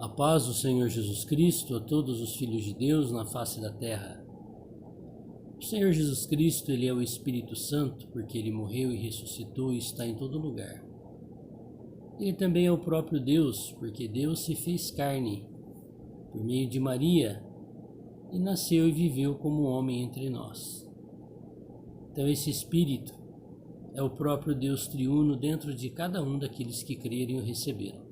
A paz do Senhor Jesus Cristo a todos os filhos de Deus na face da terra. O Senhor Jesus Cristo, Ele é o Espírito Santo, porque Ele morreu e ressuscitou e está em todo lugar. Ele também é o próprio Deus, porque Deus se fez carne por meio de Maria e nasceu e viveu como homem entre nós. Então esse Espírito é o próprio Deus triuno dentro de cada um daqueles que crerem e o receberam.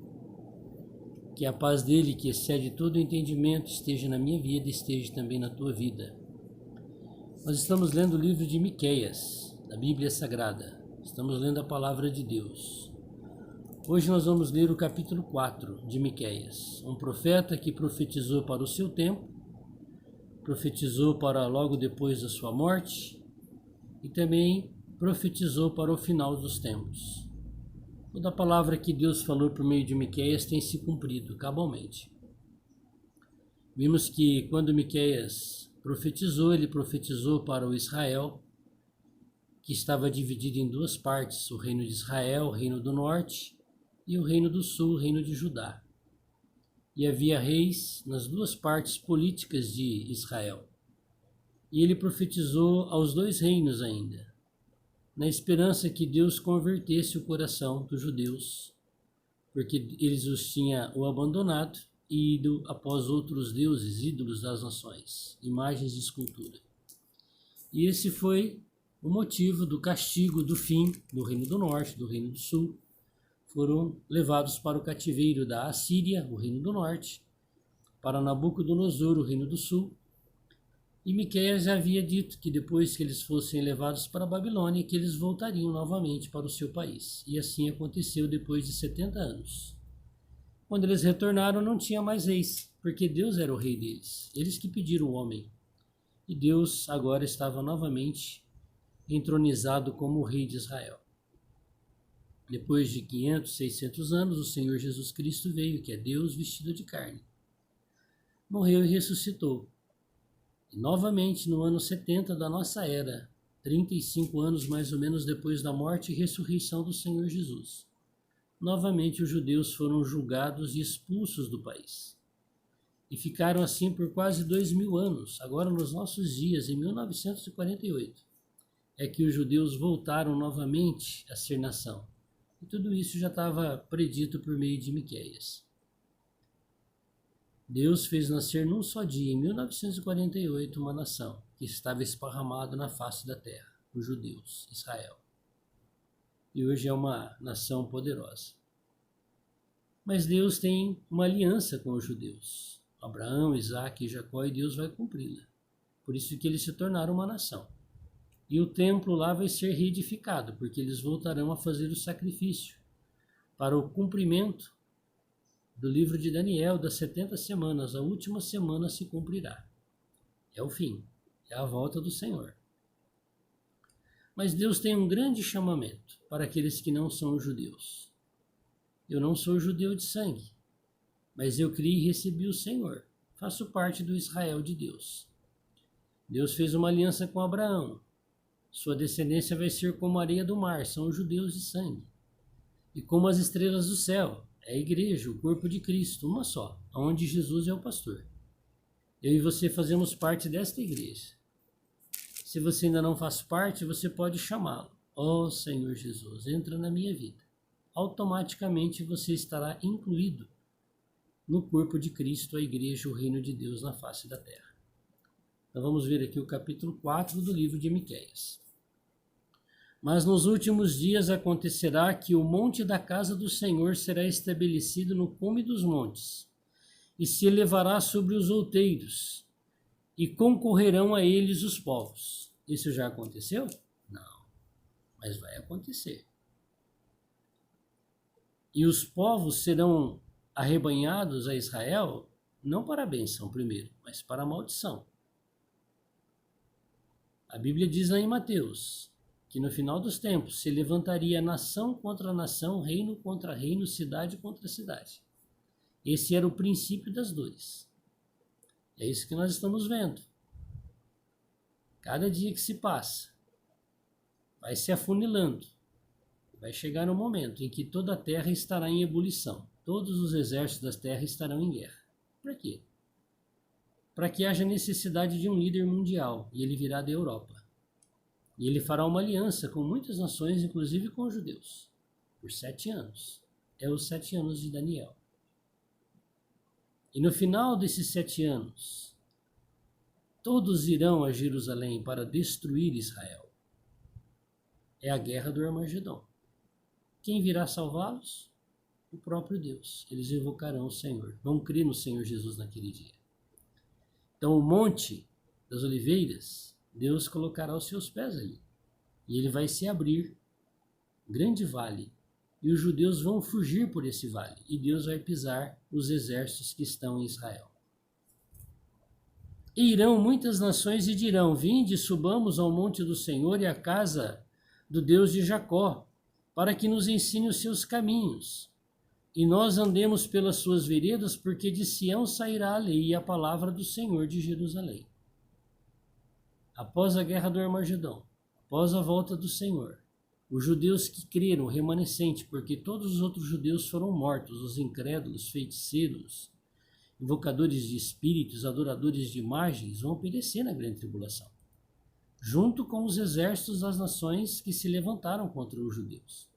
Que a paz dele, que excede todo o entendimento, esteja na minha vida e esteja também na tua vida. Nós estamos lendo o livro de Miqueias, da Bíblia Sagrada. Estamos lendo a palavra de Deus. Hoje nós vamos ler o capítulo 4 de Miqueias, um profeta que profetizou para o seu tempo, profetizou para logo depois da sua morte e também profetizou para o final dos tempos. Toda a palavra que Deus falou por meio de Miqueias tem se cumprido cabalmente. Vimos que quando Miqueias profetizou, ele profetizou para o Israel, que estava dividido em duas partes, o reino de Israel, o reino do norte, e o reino do sul, o reino de Judá. E havia reis nas duas partes políticas de Israel. E ele profetizou aos dois reinos ainda, na esperança que Deus convertesse o coração dos judeus, porque eles os tinham abandonado e ido após outros deuses, ídolos das nações, imagens de escultura. E esse foi o motivo do castigo do fim do reino do norte, do reino do sul. Foram levados para o cativeiro da Assíria, o reino do norte, para Nabucodonosor, o reino do sul. E Miqueias já havia dito que depois que eles fossem levados para a Babilônia, que eles voltariam novamente para o seu país. E assim aconteceu depois de 70 anos. Quando eles retornaram, não tinha mais reis, porque Deus era o rei deles. Eles que pediram o homem. E Deus agora estava novamente entronizado como o rei de Israel. Depois de 500, 600 anos, o Senhor Jesus Cristo veio, que é Deus vestido de carne. Morreu e ressuscitou. E novamente no ano 70 da nossa era, 35 anos mais ou menos depois da morte e ressurreição do Senhor Jesus, novamente os judeus foram julgados e expulsos do país. E ficaram assim por quase 2000 anos. Agora nos nossos dias, em 1948, é que os judeus voltaram novamente a ser nação. E tudo isso já estava predito por meio de Miqueias. Deus fez nascer num só dia, em 1948, uma nação que estava esparramada na face da terra, os judeus, Israel. E hoje é uma nação poderosa. Mas Deus tem uma aliança com os judeus. Abraão, Isaque e Jacó, e Deus vai cumpri-la. Por isso que eles se tornaram uma nação. E o templo lá vai ser reedificado, porque eles voltarão a fazer o sacrifício para o cumprimento do livro de Daniel, das 70 semanas. A última semana se cumprirá. É o fim, é a volta do Senhor. Mas Deus tem um grande chamamento para aqueles que não são judeus. Eu não sou judeu de sangue, mas eu criei e recebi o Senhor. Faço parte do Israel de Deus. Deus fez uma aliança com Abraão. Sua descendência vai ser como a areia do mar, são os judeus de sangue. E como as estrelas do céu, é a igreja, o corpo de Cristo, uma só, onde Jesus é o pastor. Eu e você fazemos parte desta igreja. Se você ainda não faz parte, você pode chamá-lo. Ó Senhor Jesus, entra na minha vida. Automaticamente você estará incluído no corpo de Cristo, a igreja, o reino de Deus na face da terra. Então vamos ver aqui o capítulo 4 do livro de Miqueias. Mas nos últimos dias acontecerá que o monte da casa do Senhor será estabelecido no cume dos montes, e se elevará sobre os outeiros, e concorrerão a eles os povos. Isso já aconteceu? Não, mas vai acontecer. E os povos serão arrebanhados a Israel, não para a bênção primeiro, mas para a maldição. A Bíblia diz lá em Mateus que no final dos tempos se levantaria nação contra nação, reino contra reino, cidade contra cidade. Esse era o princípio das dores. É isso que nós estamos vendo. Cada dia que se passa, vai se afunilando. Vai chegar um momento em que toda a terra estará em ebulição. Todos os exércitos da terra estarão em guerra. Para quê? Para que haja necessidade de um líder mundial, e ele virá da Europa. E ele fará uma aliança com muitas nações, inclusive com os judeus, por 7 anos. É os 7 anos de Daniel. E no final desses 7 anos, todos irão a Jerusalém para destruir Israel. É a guerra do Armagedon. Quem virá salvá-los? O próprio Deus. Eles invocarão o Senhor. Vão crer no Senhor Jesus naquele dia. Então o Monte das Oliveiras, Deus colocará os seus pés ali. E ele vai se abrir, grande vale. E os judeus vão fugir por esse vale. E Deus vai pisar os exércitos que estão em Israel. E irão muitas nações e dirão: vinde, subamos ao monte do Senhor e à casa do Deus de Jacó, para que nos ensine os seus caminhos. E nós andemos pelas suas veredas, porque de Sião sairá a lei e a palavra do Senhor de Jerusalém. Após a guerra do Armagedon, após a volta do Senhor, os judeus que creram, o remanescente, porque todos os outros judeus foram mortos, os incrédulos, feiticeiros, invocadores de espíritos, adoradores de imagens, vão perecer na grande tribulação, junto com os exércitos das nações que se levantaram contra os judeus.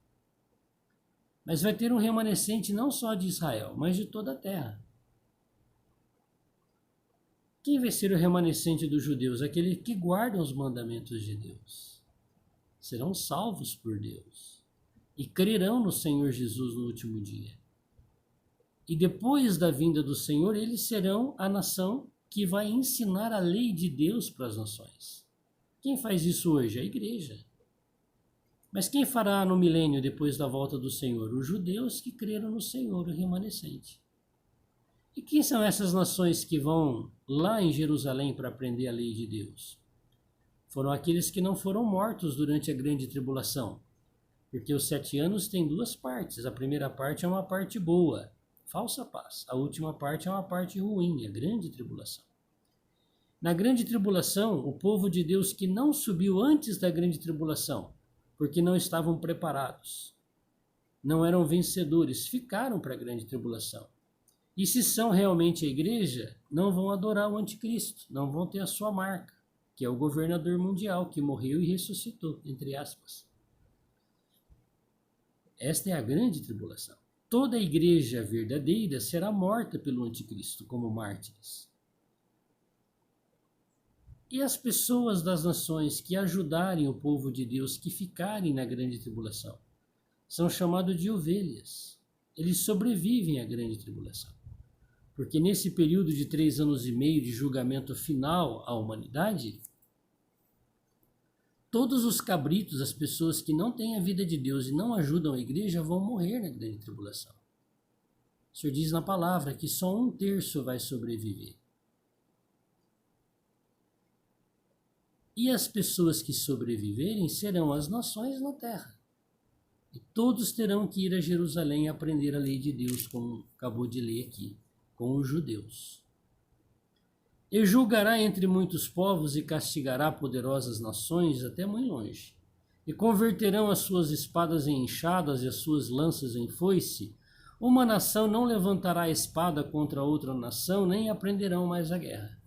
Mas vai ter um remanescente não só de Israel, mas de toda a terra. Quem vai ser o remanescente dos judeus? Aqueles que guardam os mandamentos de Deus. Serão salvos por Deus e crerão no Senhor Jesus no último dia. E depois da vinda do Senhor, eles serão a nação que vai ensinar a lei de Deus para as nações. Quem faz isso hoje? A igreja. Mas quem fará no milênio depois da volta do Senhor? Os judeus que creram no Senhor, o remanescente. E quem são essas nações que vão lá em Jerusalém para aprender a lei de Deus? Foram aqueles que não foram mortos durante a grande tribulação. Porque os 7 anos têm 2 partes. A primeira parte é uma parte boa, falsa paz. A última parte é uma parte ruim, a grande tribulação. Na grande tribulação, o povo de Deus que não subiu antes da grande tribulação, porque não estavam preparados, não eram vencedores, ficaram para a grande tribulação. E se são realmente a igreja, não vão adorar o anticristo, não vão ter a sua marca, que é o governador mundial, que morreu e ressuscitou, entre aspas. Esta é a grande tribulação. Toda a igreja verdadeira será morta pelo anticristo como mártires. E as pessoas das nações que ajudarem o povo de Deus, que ficarem na grande tribulação, são chamados de ovelhas. Eles sobrevivem à grande tribulação. Porque nesse período de 3 anos e meio de julgamento final à humanidade, todos os cabritos, as pessoas que não têm a vida de Deus e não ajudam a igreja, vão morrer na grande tribulação. O Senhor diz na palavra que só 1/3 vai sobreviver. E as pessoas que sobreviverem serão as nações na terra. E todos terão que ir a Jerusalém aprender a lei de Deus, como acabou de ler aqui, com os judeus. E julgará entre muitos povos e castigará poderosas nações até muito longe. E converterão as suas espadas em enxadas e as suas lanças em foice. Uma nação não levantará a espada contra outra nação, nem aprenderão mais a guerra.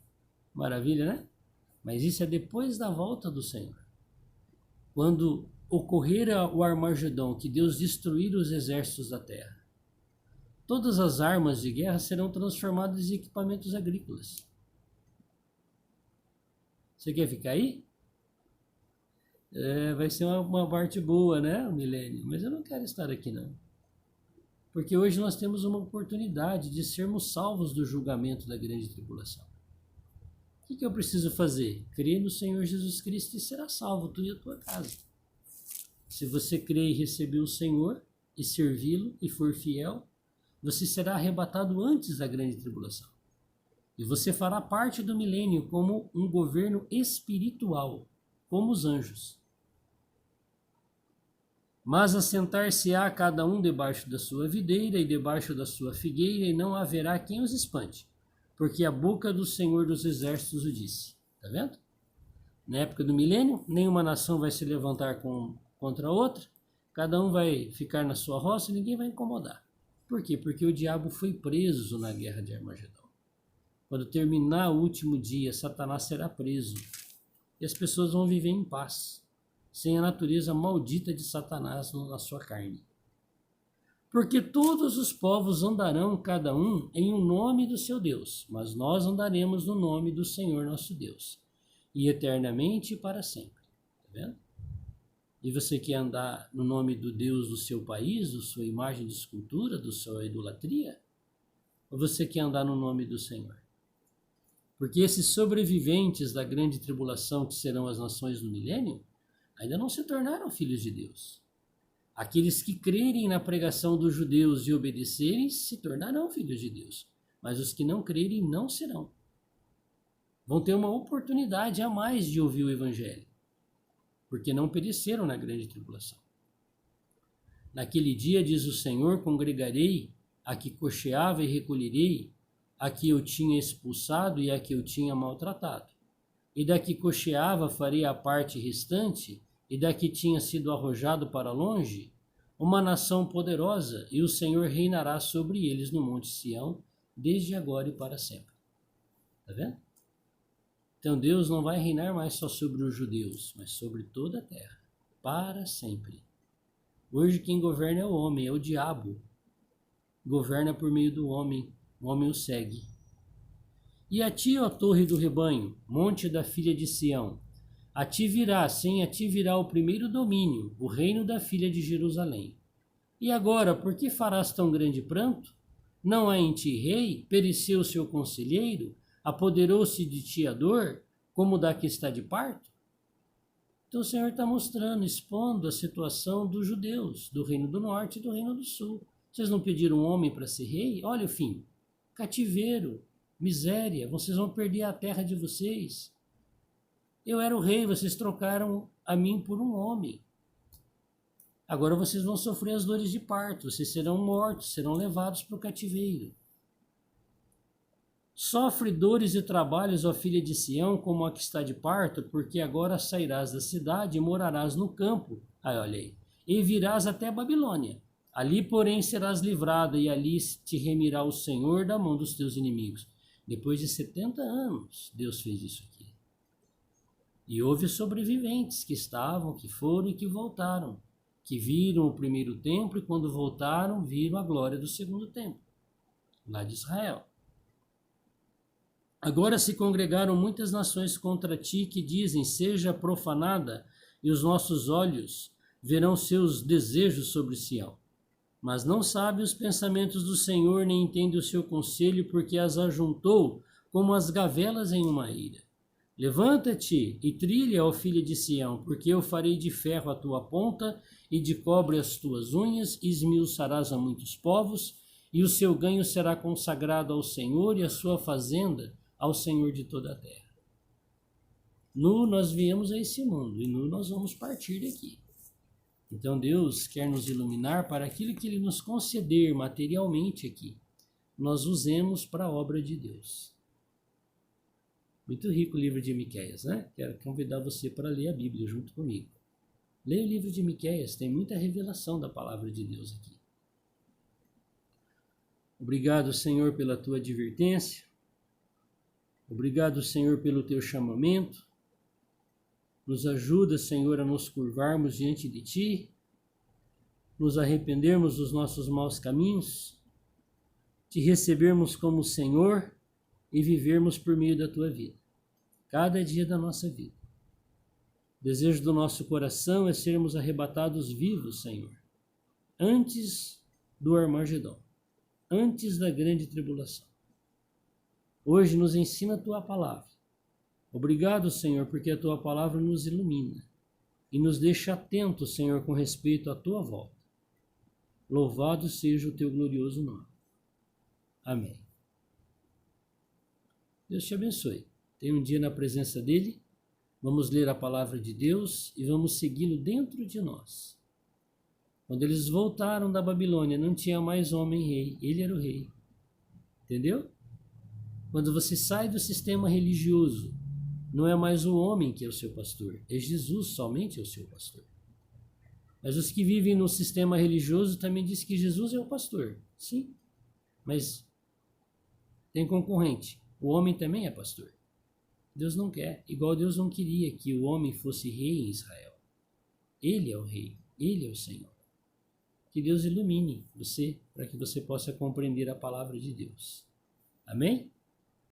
Maravilha, né? Mas isso é depois da volta do Senhor. Quando ocorrer o Armagedon, que Deus destruir os exércitos da terra, todas as armas de guerra serão transformadas em equipamentos agrícolas. Você quer ficar aí? Vai ser uma parte boa, né, o milênio? Mas eu não quero estar aqui, não. Porque hoje nós temos uma oportunidade de sermos salvos do julgamento da grande tribulação. O que eu preciso fazer? Crer no Senhor Jesus Cristo e será salvo, tu e a tua casa. Se você crer e receber o Senhor e servi-lo e for fiel, você será arrebatado antes da grande tribulação. E você fará parte do milênio como um governo espiritual, como os anjos. Mas assentar-se-á cada um debaixo da sua videira e debaixo da sua figueira, e não haverá quem os espante, porque a boca do Senhor dos Exércitos o disse. Está vendo? Na época do milênio, nenhuma nação vai se levantar contra a outra, cada um vai ficar na sua roça e ninguém vai incomodar. Por quê? Porque o diabo foi preso na guerra de Armagedon. Quando terminar o último dia, Satanás será preso. E as pessoas vão viver em paz, sem a natureza maldita de Satanás na sua carne. Porque todos os povos andarão, cada um, em um nome do seu Deus, mas nós andaremos no nome do Senhor nosso Deus, e eternamente e para sempre. Está vendo? E você quer andar no nome do Deus do seu país, da sua imagem de escultura, da sua idolatria? Ou você quer andar no nome do Senhor? Porque esses sobreviventes da grande tribulação, que serão as nações do milênio, ainda não se tornaram filhos de Deus. Aqueles que crerem na pregação dos judeus e obedecerem se tornarão filhos de Deus. Mas os que não crerem não serão. Vão ter uma oportunidade a mais de ouvir o Evangelho, porque não pereceram na grande tribulação. Naquele dia, diz o Senhor, congregarei a que cocheava e recolherei a que eu tinha expulsado e a que eu tinha maltratado. E da que cocheava farei a parte restante, e da que tinha sido arrojado para longe, uma nação poderosa, e o Senhor reinará sobre eles no monte Sião, desde agora e para sempre. Está vendo? Então Deus não vai reinar mais só sobre os judeus, mas sobre toda a terra, para sempre. Hoje quem governa é o homem, é o diabo. Governa por meio do homem, o homem o segue. E a ti, ó torre do rebanho, monte da filha de Sião, a ti virá, sim, a ti virá o primeiro domínio, o reino da filha de Jerusalém. E agora, por que farás tão grande pranto? Não há em ti rei? Pereceu o seu conselheiro? Apoderou-se de ti a dor, como da que está de parto? Então o Senhor está mostrando, expondo a situação dos judeus, do reino do norte e do reino do sul. Vocês não pediram um homem para ser rei? Olha o fim, cativeiro, miséria, vocês vão perder a terra de vocês. Eu era o rei, vocês trocaram a mim por um homem. Agora vocês vão sofrer as dores de parto, vocês serão mortos, serão levados para o cativeiro. Sofre dores e trabalhos, ó filha de Sião, como a que está de parto, porque agora sairás da cidade e morarás no campo. Aí, olha aí. E virás até a Babilônia. Ali, porém, serás livrada, e ali te remirá o Senhor da mão dos teus inimigos. Depois de 70 anos, Deus fez isso aqui. E houve sobreviventes que estavam, que foram e que voltaram, que viram o primeiro templo e quando voltaram, viram a glória do segundo templo, lá de Israel. Agora se congregaram muitas nações contra ti que dizem, seja profanada, e os nossos olhos verão seus desejos sobre Sião. Mas não sabe os pensamentos do Senhor, nem entende o seu conselho, porque as ajuntou como as gavelas em uma eira. Levanta-te e trilha, ó filha de Sião, porque eu farei de ferro a tua ponta e de cobre as tuas unhas, e esmiuçarás a muitos povos, e o seu ganho será consagrado ao Senhor e a sua fazenda ao Senhor de toda a terra. Nu nós viemos a esse mundo e nu nós vamos partir daqui. Então Deus quer nos iluminar para aquilo que Ele nos conceder materialmente aqui. Nós usemos para a obra de Deus. Muito rico o livro de Miqueias, né? Quero convidar você para ler a Bíblia junto comigo. Leia o livro de Miqueias, tem muita revelação da palavra de Deus aqui. Obrigado, Senhor, pela tua advertência. Obrigado, Senhor, pelo teu chamamento. Nos ajuda, Senhor, a nos curvarmos diante de ti, nos arrependermos dos nossos maus caminhos, te recebermos como Senhor e vivermos por meio da tua vida, cada dia da nossa vida. O desejo do nosso coração é sermos arrebatados vivos, Senhor, antes do Armagedon, antes da grande tribulação. Hoje nos ensina a tua palavra. Obrigado, Senhor, porque a tua palavra nos ilumina e nos deixa atentos, Senhor, com respeito à tua volta. Louvado seja o teu glorioso nome. Amém. Deus te abençoe. Tenha um dia na presença dele. Vamos ler a palavra de Deus e vamos segui-lo dentro de nós. Quando eles voltaram da Babilônia, não tinha mais homem rei, ele era o rei. Entendeu? Quando você sai do sistema religioso, não é mais o homem que é o seu pastor, é Jesus somente é o seu pastor. Mas os que vivem no sistema religioso também dizem que Jesus é o pastor. Sim, mas tem concorrente. O homem também é pastor. Deus não quer, igual Deus não queria que o homem fosse rei em Israel. Ele é o rei, ele é o Senhor. Que Deus ilumine você para que você possa compreender a palavra de Deus. Amém?